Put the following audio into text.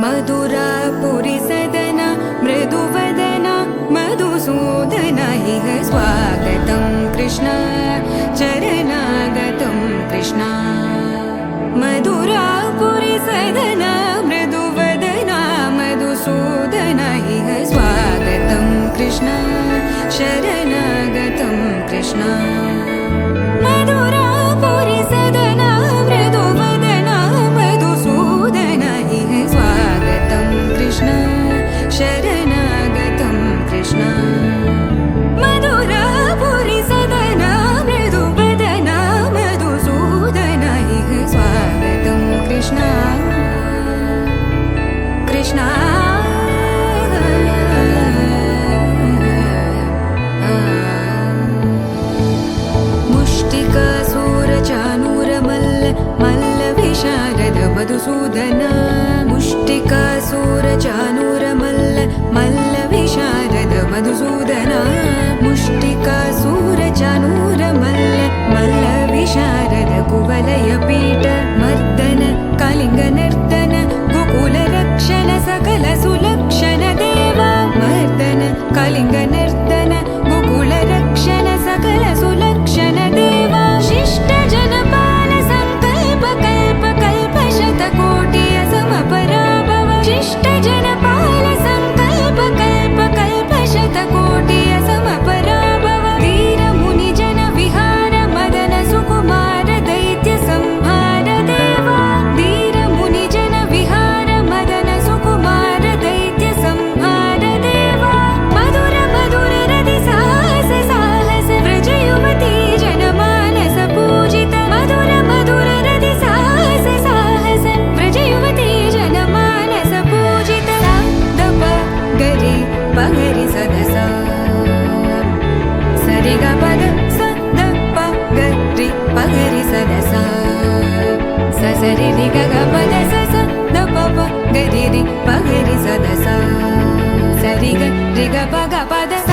मधुरापुरी सदना मृदुवदना मधुसूदना इह स्वागतं कृष्ण चरणागतं कृष्ण मधुरापुरी सदना मृदुवदना मधुसूदना इह स्वागतं कृष्ण शरणागतं कृष्ण मधुरापुरी सदना मृदुवदना मधुसूदना इह स्वागतं कृष्ण शरणागतं कृष्ण मधुरापुरी सदना मृदुवदना मधुसूदना इह स्वागतं कृष्ण कृष्ण मधुसूदना मुष्टिकासुरचाणूरमल्ल मल्लविशारद मधुसूदना मुष्टिकासुरचाणूरमल्ल मल्लविशारद कुवलयपीठ मर्दन कलिङ्गनर्दन गोकुलरक्षण सकल सुलक्षण देवा मर्दन कलिङ्गनर्दन गोकुलरक्षण सकल सुलक्षण देवा शिष्ट जनपाल संकल्प कल्प कल्प शतकोटि असमपराभव शिष्ट जनपाल संकल्प कल्प कल्प शतकोटि असमपराभव वीर मुनि जन विहार मदन सुकुमार दैत्य संहार देवा वीर मुनि जन विहार मदन सुकुमार दैत्य संहार देवा मधुर मधुर रति साहस साहस व्रज युवती जनमानस पूजित मधुर मधुर रति साहस साहस व्रज युवती जनमानस पूजित दप गरि पगरि सदसा सरि ग पद स द प गरि पगरि सदसा स सरि रि ग ग पद स स द प प गरि रि पगरि सदसा सरि ग रि ग प ग पद स